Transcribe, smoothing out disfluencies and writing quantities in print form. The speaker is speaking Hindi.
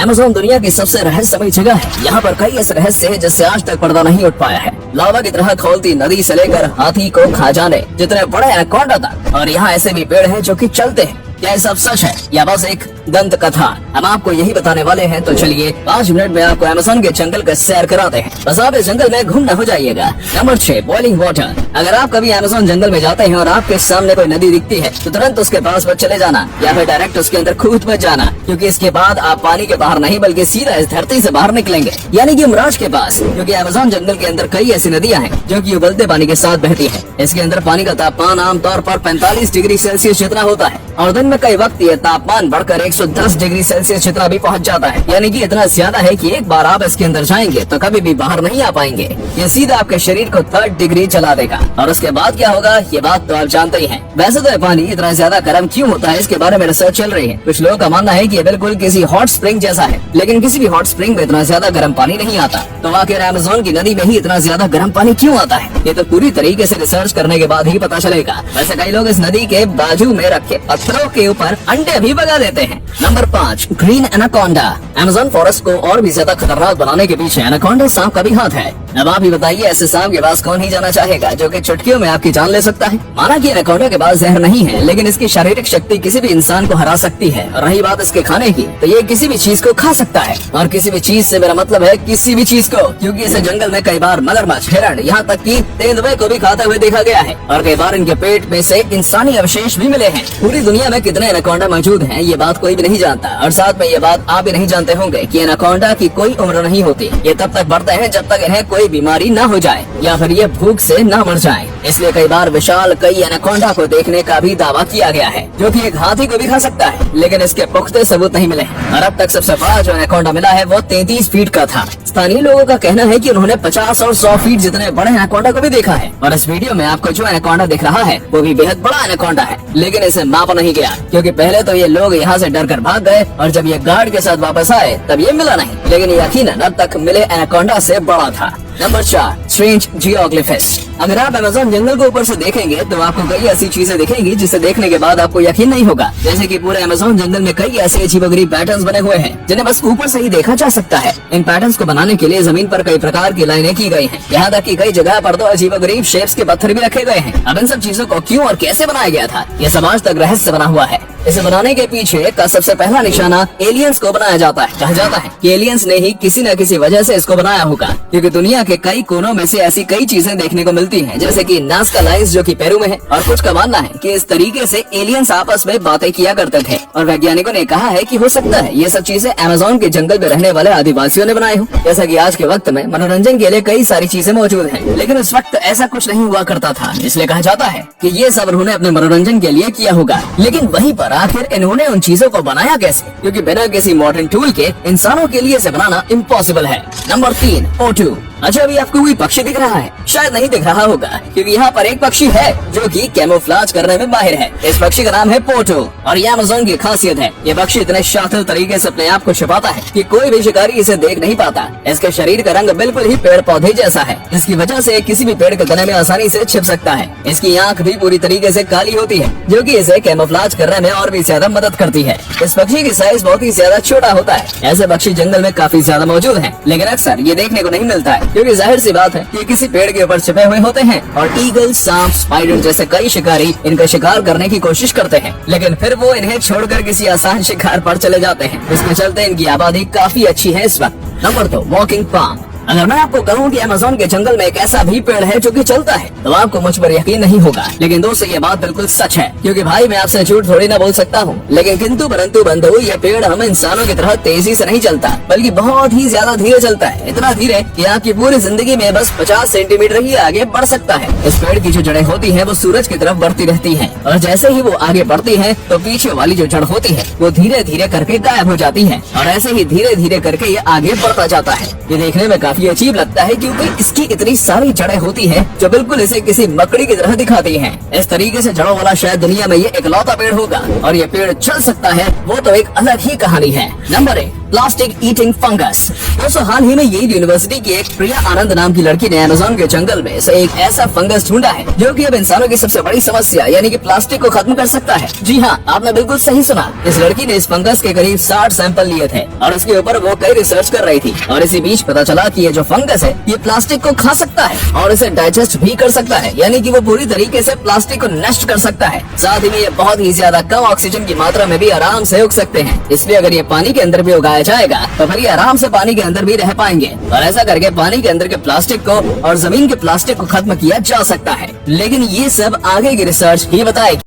अमेज़न दुनिया की सबसे रहस्यमय जगह है। यहाँ पर कई ऐसे रहस्य हैं जिससे आज तक पर्दा नहीं उठ पाया है। लावा की तरह खौलती नदी से लेकर हाथी को खा जाने जितने बड़े एनाकोंडा तक, और यहाँ ऐसे भी पेड़ हैं जो कि चलते हैं। क्या ये सब सच है या बस एक दंत कथा? हम आपको यही बताने वाले हैं, तो चलिए 5 मिनट में आपको अमेज़न के जंगल का सैर कराते हैं। बस आप इस जंगल में घूम न हो जाइएगा। Number 6, boiling water. अगर आप कभी अमेज़न जंगल में जाते हैं और आपके सामने कोई नदी दिखती है तो तुरंत उसके पास मत चले जाना या फिर डायरेक्ट उसके अंदर कूद मत जाना, क्योंकि इसके बाद आप पानी के बाहर नहीं बल्कि सीधा इस धरती से बाहर निकलेंगे, यानी कि यमराज के पास। क्योंकि अमेज़न जंगल के अंदर कई ऐसी नदियां हैं जो कि उबलते पानी के साथ बहती है। इसके अंदर पानी का तापमान आमतौर पर 45 डिग्री सेल्सियस जितना होता है और दिन में कई वक्त ये तापमान बढ़कर 110 डिग्री सेल्सियस जितना भी पहुंच जाता है, यानी कि इतना ज्यादा है कि एक बार आप इसके अंदर जाएंगे तो कभी भी बाहर नहीं आ पाएंगे। ये सीधा आपके शरीर को 3rd डिग्री चला देगा और उसके बाद क्या होगा ये बात तो आप जानते ही हैं। वैसे तो ये पानी इतना ज्यादा गर्म क्यों होता है, इसके बारे में रिसर्च चल रही है। कुछ लोगों का मानना है कि ये बिल्कुल किसी हॉट स्प्रिंग जैसा है, लेकिन किसी भी हॉट स्प्रिंग में इतना ज्यादा गर्म पानी नहीं आता। तो आखिर अमेज़न की नदी में ही इतना ज्यादा गर्म पानी क्यों आता है, ये तो पूरी तरीके से रिसर्च करने के बाद ही पता चलेगा। वैसे कई लोग इस नदी के बाजू में रखे पत्थरों के ऊपर अंडे भी बगा देते हैं। Number 5, green anaconda. Amazon forest को और भी ज्यादा खतरनाक बनाने के पीछे एनाकोंडा सांप का भी हाथ है। अब आप ही बताइए, ऐसे सांप के पास कौन ही जाना चाहेगा जो कि चुटकियों में आपकी जान ले सकता है। माना कि एनाकोंडा के पास जहर नहीं है, लेकिन इसकी शारीरिक शक्ति किसी भी इंसान को हरा सकती है। और रही बात इसके खाने की, तो ये किसी भी चीज को खा सकता है। और किसी भी चीज से मेरा मतलब है किसी भी चीज को, क्योंकि इसे जंगल में कई बार मगरमच्छ, हिरण, यहाँ तक कि तेंदुए को भी खाते हुए देखा गया है। और कई बार इनके पेट में से इंसानी अवशेष भी मिले हैं। पूरी दुनिया में कितने एनाकोंडा मौजूद हैं ये बात कोई भी नहीं जानता। और साथ में ये बात आप भी नहीं जानते होंगे कि एनाकोंडा की कोई उम्र नहीं होती। ये तब तक बढ़ते हैं जब तक इन्हें कोई बीमारी न हो जाए या फिर ये भूख से न मर जाए। इसलिए कई बार विशाल कई एनाकोंडा को देखने का भी दावा किया गया है, जो कि एक हाथी को भी खा सकता है, लेकिन इसके पुख्ते सबूत नहीं मिले हैं। और अब तक सबसे बड़ा जो एनाकोंडा मिला है वो 33 फीट का था। स्थानीय लोगों का कहना है कि उन्होंने 50 और 100 फीट जितने बड़े एनाकोंडा को भी देखा है। और इस वीडियो में आपको जो एनाकोंडा दिख रहा है वो भी बेहद बड़ा एनाकोंडा है, लेकिन इसे मापा नहीं गया, क्योंकि पहले तो ये लोग यहाँ से डर कर भाग गए और जब ये गार्ड के साथ वापस आए तब ये मिला नहीं, लेकिन यकीनन अब तक मिले एनाकोंडा से बड़ा था। Number 4, strange geoglyphs. अगर आप अमेज़न जंगल को ऊपर से देखेंगे तो आपको कई ऐसी चीजें दिखेंगी जिसे देखने के बाद आपको यकीन नहीं होगा। जैसे कि पूरे अमेज़न जंगल में कई ऐसे अजीबोगरीब पैटर्न्स बने हुए हैं जिन्हें बस ऊपर से ही देखा जा सकता है। इन पैटर्न्स को बनाने के लिए जमीन पर कई प्रकार की लाइनें की गई हैं। यहाँ तक कि कई जगह पर तो अजीबोगरीब शेप्स के पत्थर भी रखे गए हैं। अब इन सब चीजों को क्यों और कैसे बनाया गया था, ये सब आज तक रहस्य बना हुआ है। इसे बनाने के पीछे का सबसे पहला निशाना एलियंस को बनाया जाता है। कहा जाता है कि एलियंस ने ही किसी न किसी वजह से इसको बनाया होगा, क्योंकि दुनिया के कई कोनों में से ऐसी कई चीजें देखने को मिलती हैं, जैसे कि नाज़का लाइन्स जो कि पेरू में है। और कुछ का मानना है कि इस तरीके से एलियंस आपस में बातें किया करते थे। और वैज्ञानिकों ने कहा है कि हो सकता है ये सब चीजें अमेज़न के जंगल में रहने वाले आदिवासियों ने बनाई हो। जैसा कि आज के वक्त में मनोरंजन के लिए कई सारी चीजें मौजूद हैं, लेकिन उस वक्त ऐसा कुछ नहीं हुआ करता था, इसलिए कहा जाता है कि ये सब उन्होंने अपने मनोरंजन के लिए किया होगा। लेकिन वहीं पर आखिर इन्होंने उन चीजों को बनाया कैसे, क्योंकि बिना किसी मॉडर्न टूल के इंसानों के लिए इसे बनाना इम्पॉसिबल है। Number 3, O2। अच्छा, अभी आपको कोई पक्षी दिख रहा है? शायद नहीं दिख रहा होगा, क्योंकि यहाँ पर एक पक्षी है जो कि कैमोफ्लेज करने में माहिर है। इस पक्षी का नाम है पोटो और ये अमेज़न की खासियत है। ये पक्षी इतने शातिर तरीके से अपने आप को छुपाता है कि कोई भी शिकारी इसे देख नहीं पाता। इसके शरीर का रंग बिल्कुल ही पेड़ पौधे जैसा है, जिसकी वजह से किसी भी पेड़ के तने में आसानी से छिप सकता है। इसकी आँख भी पूरी तरीके से काली होती है, जो कि इसे कैमोफ्लेज करने में और भी ज्यादा मदद करती है। इस पक्षी की साइज बहुत ही ज्यादा छोटा होता है। ऐसे पक्षी जंगल में काफी ज्यादा मौजूद हैं, लेकिन अक्सर ये देखने को नहीं मिलता है, क्योंकि जाहिर सी बात है कि किसी पेड़ के ऊपर छिपे हुए होते हैं। और ईगल, सांप, स्पाइडर जैसे कई शिकारी इनका शिकार करने की कोशिश करते हैं, लेकिन फिर वो इन्हें छोड़कर किसी आसान शिकार पर चले जाते हैं। इसके चलते इनकी आबादी काफी अच्छी है इस वक्त। Number 2, walking palm. अगर मैं आपको कहूँ कि अमेज़न के जंगल में एक ऐसा भी पेड़ है जो कि चलता है, तो आपको मुझ पर यकीन नहीं होगा। लेकिन दोस्तों, ये बात बिल्कुल सच है, क्योंकि भाई मैं आपसे झूठ थोड़ी ना बोल सकता हूँ। लेकिन किंतु परंतु बंधु, ये पेड़ हम इंसानों की तरह तेजी से नहीं चलता, बल्कि बहुत ही ज्यादा धीरे चलता है। इतना धीरे कि आपकी पूरी जिंदगी में बस 50 सेंटीमीटर ही आगे बढ़ सकता है। इस पेड़ की जो जड़ें होती है वो सूरज की तरफ बढ़ती रहती है, और जैसे ही वो आगे बढ़ती है तो पीछे वाली जो जड़ होती है वो धीरे धीरे करके गायब हो जाती है, और ऐसे ही धीरे धीरे करके ये आगे बढ़ता जाता है। ये देखने में काफी अजीब लगता है, क्योंकि इसकी इतनी सारी जड़ें होती हैं जो बिल्कुल इसे किसी मकड़ी की तरह दिखाती हैं। इस तरीके से जड़ों वाला शायद दुनिया में ये इकलौता पेड़ होगा, और ये पेड़ चल सकता है वो तो एक अलग ही कहानी है। Number 1, plastic eating fungus. दोस्तों हाल ही में येल यूनिवर्सिटी की एक प्रिया आनंद नाम की लड़की ने अमेज़न के जंगल में से एक ऐसा फंगस ढूंढा है जो कि अब इंसानों की सबसे बड़ी समस्या यानी कि प्लास्टिक को खत्म कर सकता है। जी हाँ, आपने बिल्कुल सही सुना। इस लड़की ने इस फंगस के करीब 60 सैंपल लिए थे और उसके ऊपर वो कई रिसर्च कर रही थी और इसी बीच पता चला कि ये जो फंगस है ये प्लास्टिक को खा सकता है और इसे डाइजेस्ट भी कर सकता है, यानी कि वो पूरी तरीके से प्लास्टिक को नष्ट कर सकता है। साथ ही में ये बहुत ही ज्यादा कम ऑक्सीजन की मात्रा में भी आराम से उग सकते हैं, इसलिए अगर ये पानी के अंदर भी उगाया जाएगा तो फिर ये आराम से पानी के अंदर भी रह पाएंगे और ऐसा करके पानी के अंदर के प्लास्टिक को और जमीन के प्लास्टिक को खत्म किया जा सकता है। लेकिन ये सब आगे की रिसर्च ही बताएगी।